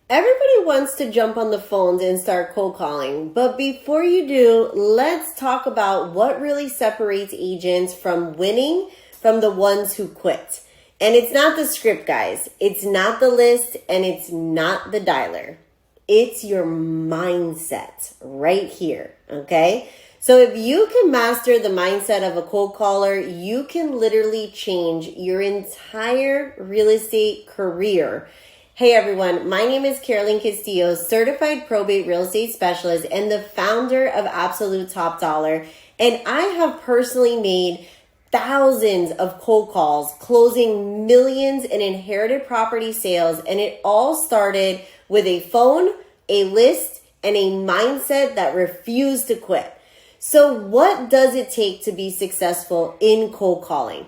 Everybody wants to jump on the phones and start cold calling, but before you do, let's talk about what really separates agents from winning from the ones who quit. And it's not the script, guys. It's not the list, and it's not the dialer. It's your mindset right here, okay? So if you can master the mindset of a cold caller, you can literally change your entire real estate career. Hey everyone, my name is Carolynn Castillo, certified probate real estate specialist and the founder of Absolute Top Dollar. And I have personally made thousands of cold calls, closing millions in inherited property sales. And it all started with a phone, a list, and a mindset that refused to quit. So what does it take to be successful in cold calling?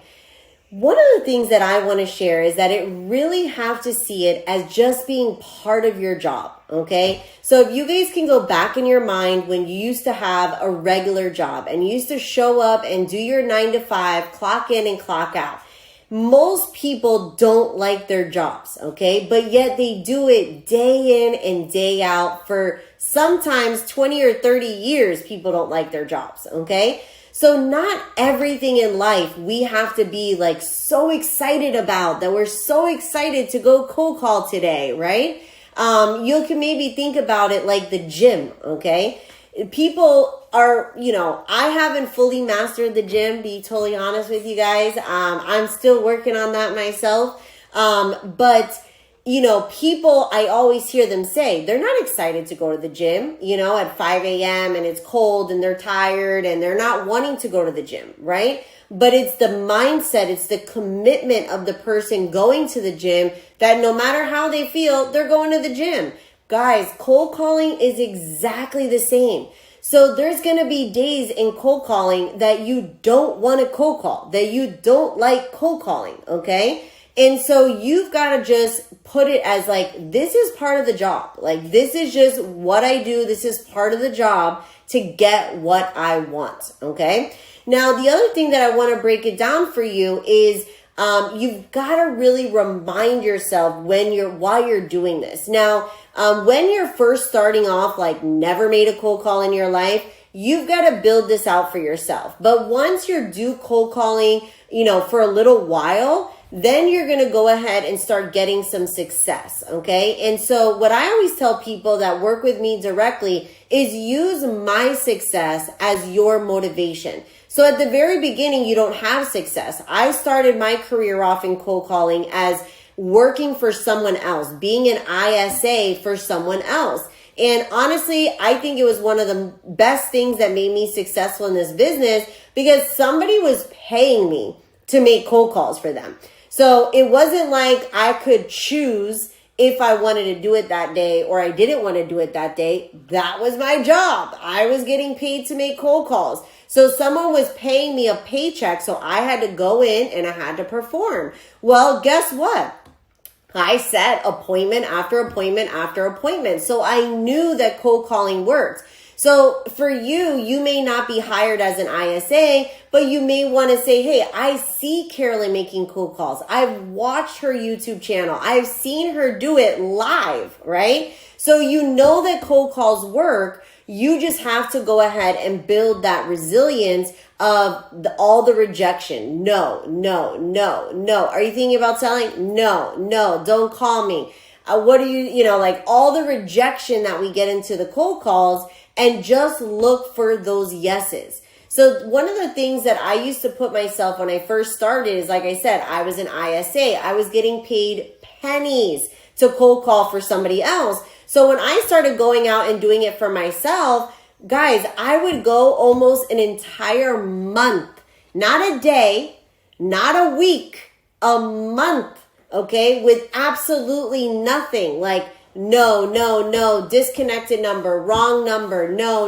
One of the things that I want to share is that it really have to see it as just being part of your job, okay? So if you guys can go back in your mind when you used to have a regular job and you used to show up and do your 9 to 5, clock in and clock out. Most people don't like their jobs, okay? But yet they do it day in and day out for sometimes 20 or 30 years. People don't like their jobs, okay? So not everything in life we have to be like so excited about that we're so excited to go cold call today, right? You can maybe think about it like the gym, okay? People are, I haven't fully mastered the gym, be totally honest with you guys. I'm still working on that myself. But people, I always hear them say they're not excited to go to the gym, at 5 a.m. and it's cold and they're tired and they're not wanting to go to the gym, right? But it's the mindset, it's the commitment of the person going to the gym that no matter how they feel, they're going to the gym. Guys, cold calling is exactly the same. So there's going to be days in cold calling that you don't want to cold call, that you don't like cold calling, okay? And so you've got to just put it as like, this is part of the job. Like, this is just what I do. This is part of the job to get what I want. Okay. Now, the other thing that I want to break it down for you is you've got to really remind yourself while you're doing this. Now, when you're first starting off, like never made a cold call in your life, you've got to build this out for yourself. But once you're cold calling, for a little while, then you're going to go ahead and start getting some success, okay? And so what I always tell people that work with me directly is use my success as your motivation. So at the very beginning, you don't have success. I started my career off in cold calling as working for someone else, being an ISA for someone else. And honestly, I think it was one of the best things that made me successful in this business because somebody was paying me to make cold calls for them. So it wasn't like I could choose if I wanted to do it that day or I didn't want to do it that day. That was my job. I was getting paid to make cold calls. So someone was paying me a paycheck, so I had to go in and I had to perform. Well, guess what? I set appointment after appointment after appointment. So I knew that cold calling worked. So for you may not be hired as an ISA, but you may want to say, hey, I see Carolynn making cold calls. I've watched her YouTube channel. I've seen her do it live, right? So you know that cold calls work. You just have to go ahead and build that resilience of all the rejection. No. Are you thinking about selling? No, don't call me. What do like all the rejection that we get into the cold calls, and just look for those yeses. So one of the things that I used to put myself when I first started is, like I said, I was an ISA. I was getting paid pennies to cold call for somebody else. So when I started going out and doing it for myself, guys, I would go almost an entire month, not a day, not a week, a month, okay, with absolutely nothing. Like, no, disconnected number, wrong number, no,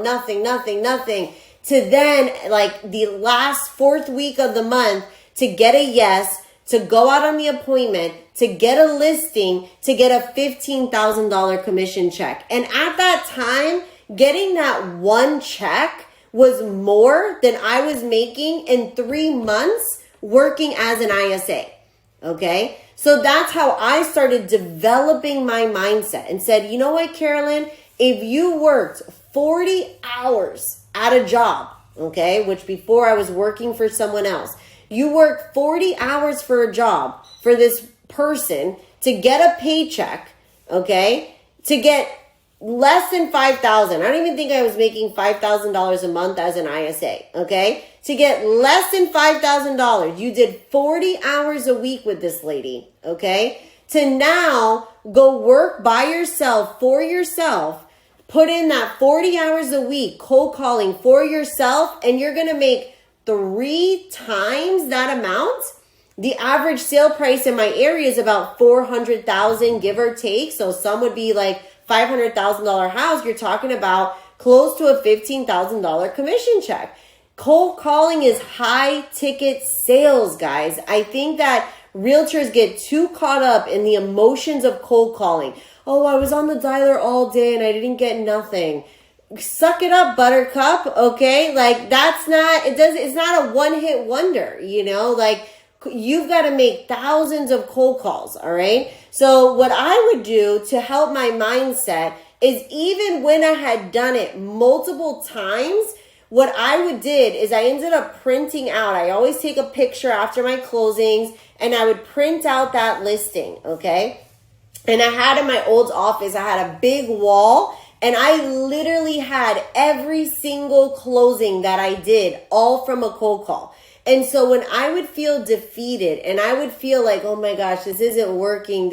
nothing. To then, like the last fourth week of the month, to get a yes, to go out on the appointment, to get a listing, to get a $15,000 commission check. And at that time, getting that one check was more than I was making in 3 months working as an ISA. Okay. So that's how I started developing my mindset and said, you know what, Carolyn, if you worked 40 hours at a job, okay, which before I was working for someone else, you work 40 hours for a job for this person to get a paycheck, okay, to get less than $5,000. I don't even think I was making $5,000 a month as an ISA, okay? To get less than $5,000, you did 40 hours a week with this lady, okay? To now go work by yourself, for yourself, put in that 40 hours a week cold calling for yourself, and you're going to make 3 times that amount. The average sale price in my area is about $400,000, give or take. So some would be like $500,000 house. You're talking about close to a $15,000 commission check. Cold calling is high ticket sales, guys. I think that realtors get too caught up in the emotions of cold calling. Oh, I was on the dialer all day and I didn't get nothing. Suck it up, buttercup, okay? Like it's not a one-hit wonder, you know? Like you've got to make thousands of cold calls, all right? So what I would do to help my mindset is even when I had done it multiple times, what I did is I ended up printing out. I always take a picture after my closings and I would print out that listing, okay? And I had in my old office, I had a big wall and I literally had every single closing that I did all from a cold call. And so when I would feel defeated and I would feel like, oh my gosh, this isn't working.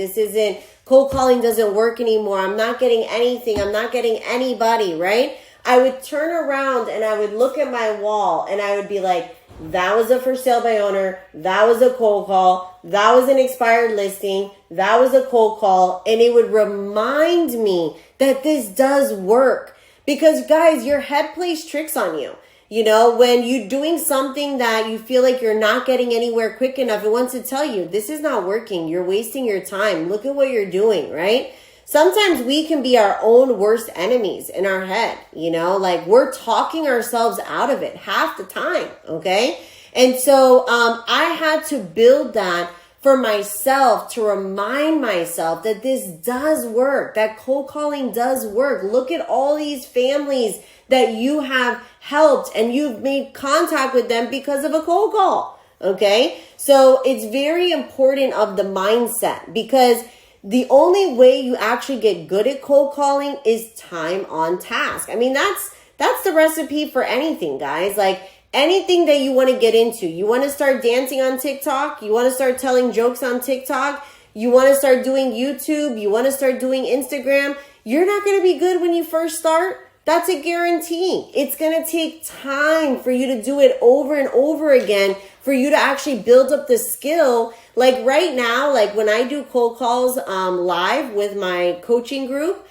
Cold calling doesn't work anymore. I'm not getting anything. I'm not getting anybody, right? I would turn around and I would look at my wall and I would be like, that was a for sale by owner. That was a cold call. That was an expired listing. That was a cold call. And it would remind me that this does work because guys, your head plays tricks on you. You know, when you're doing something that you feel like you're not getting anywhere quick enough, it wants to tell you this is not working. You're wasting your time. Look at what you're doing, right? Sometimes we can be our own worst enemies in our head, you know, like we're talking ourselves out of it half the time, okay? And so I had to build that for myself to remind myself that this does work, that cold calling does work. Look at all these families that you have helped and you've made contact with them because of a cold call, okay? So it's very important of the mindset because the only way you actually get good at cold calling is time on task. I mean, that's the recipe for anything, guys. Like anything that you want to get into. You want to start dancing on TikTok. You want to start telling jokes on TikTok. You want to start doing YouTube. You want to start doing Instagram. You're not going to be good when you first start. That's a guarantee. It's going to take time for you to do it over and over again for you to actually build up the skill. Like right now, like when I do cold calls live with my coaching group,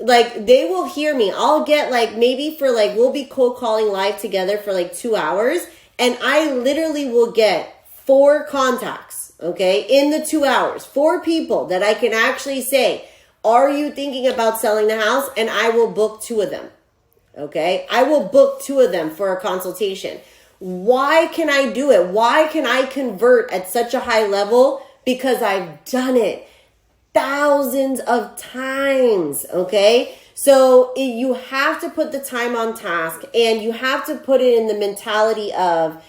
like they will hear me. I'll get like maybe for like we'll be cold calling live together for like 2 hours and I literally will get 4 contacts, okay, in the 2 hours, 4 people that I can actually say, are you thinking about selling the house? And I will book 2 of them. Okay, I will book 2 of them for a consultation. Why can I do it? Why can I convert at such a high level? Because I've done it thousands of times. Okay, so you have to put the time on task and you have to put it in the mentality of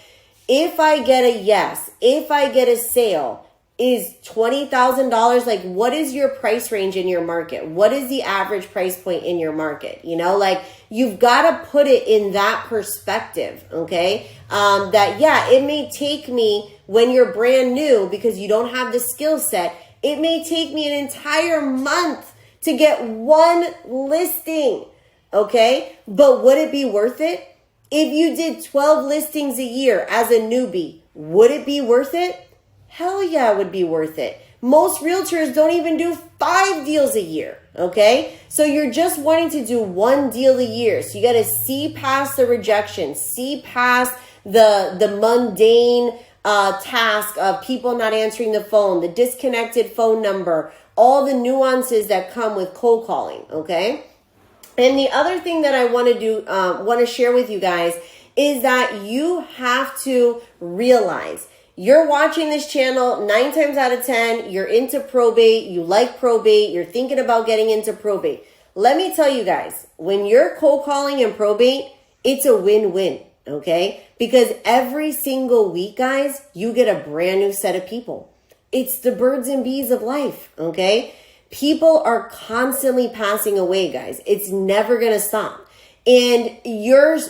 if I get a yes, if I get a sale, is $20,000, like what is your price range in your market? What is the average price point in your market? You know, like you've got to put it in that perspective, okay? That, yeah, it may take me when you're brand new because you don't have the skill set, it may take me an entire month to get 1 listing, okay? But would it be worth it? If you did 12 listings a year as a newbie, would it be worth it? Hell yeah, it would be worth it. Most realtors don't even do 5 deals a year, okay? So you're just wanting to do 1 deal a year. So you got to see past the rejection, see past the mundane task of people not answering the phone, the disconnected phone number, all the nuances that come with cold calling, okay? And the other thing that I want to share with you guys is that you have to realize You're watching this channel 9 times out of 10, you're into probate, you like probate, you're thinking about getting into probate. Let me tell you guys, when you're cold calling in probate, it's a win-win, okay? Because every single week, guys, you get a brand new set of people. It's the birds and bees of life, okay? People are constantly passing away, guys. It's never gonna stop. And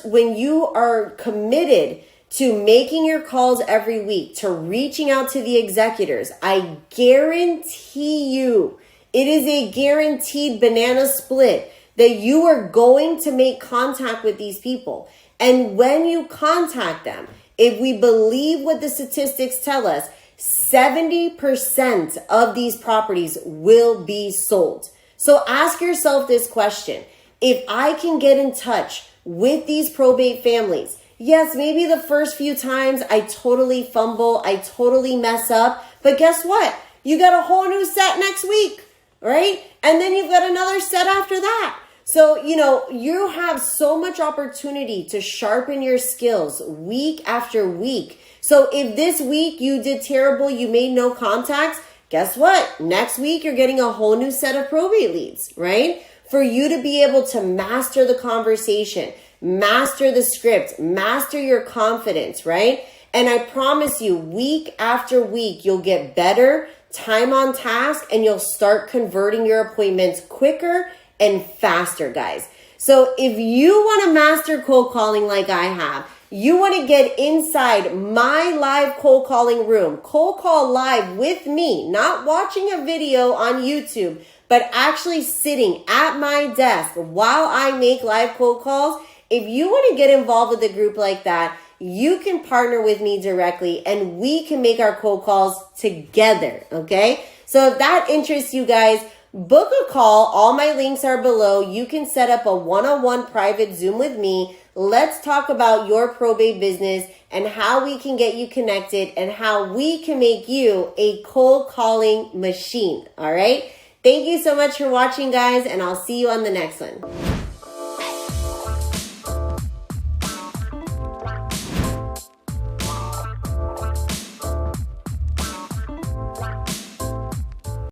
when you are committed to making your calls every week, to reaching out to the executors, I guarantee you, it is a guaranteed banana split that you are going to make contact with these people. And when you contact them, if we believe what the statistics tell us, 70% of these properties will be sold. So ask yourself this question. If I can get in touch with these probate families, yes, maybe the first few times I totally fumble, I totally mess up, but guess what? You got a whole new set next week, right? And then you've got another set after that. So, you have so much opportunity to sharpen your skills week after week. So if this week you did terrible, you made no contacts, guess what? Next week you're getting a whole new set of probate leads, right? For you to be able to master the conversation, master the script, master your confidence, right? And I promise you, week after week, you'll get better, time on task, and you'll start converting your appointments quicker and faster, guys. So if you want to master cold calling like I have, you want to get inside my live cold calling room, cold call live with me, not watching a video on YouTube, but actually sitting at my desk while I make live cold calls. If you want to get involved with a group like that, you can partner with me directly and we can make our cold calls together, okay? So if that interests you guys, book a call. All my links are below. You can set up a one-on-one private Zoom with me. Let's talk about your probate business and how we can get you connected and how we can make you a cold calling machine, all right? Thank you so much for watching, guys, and I'll see you on the next one.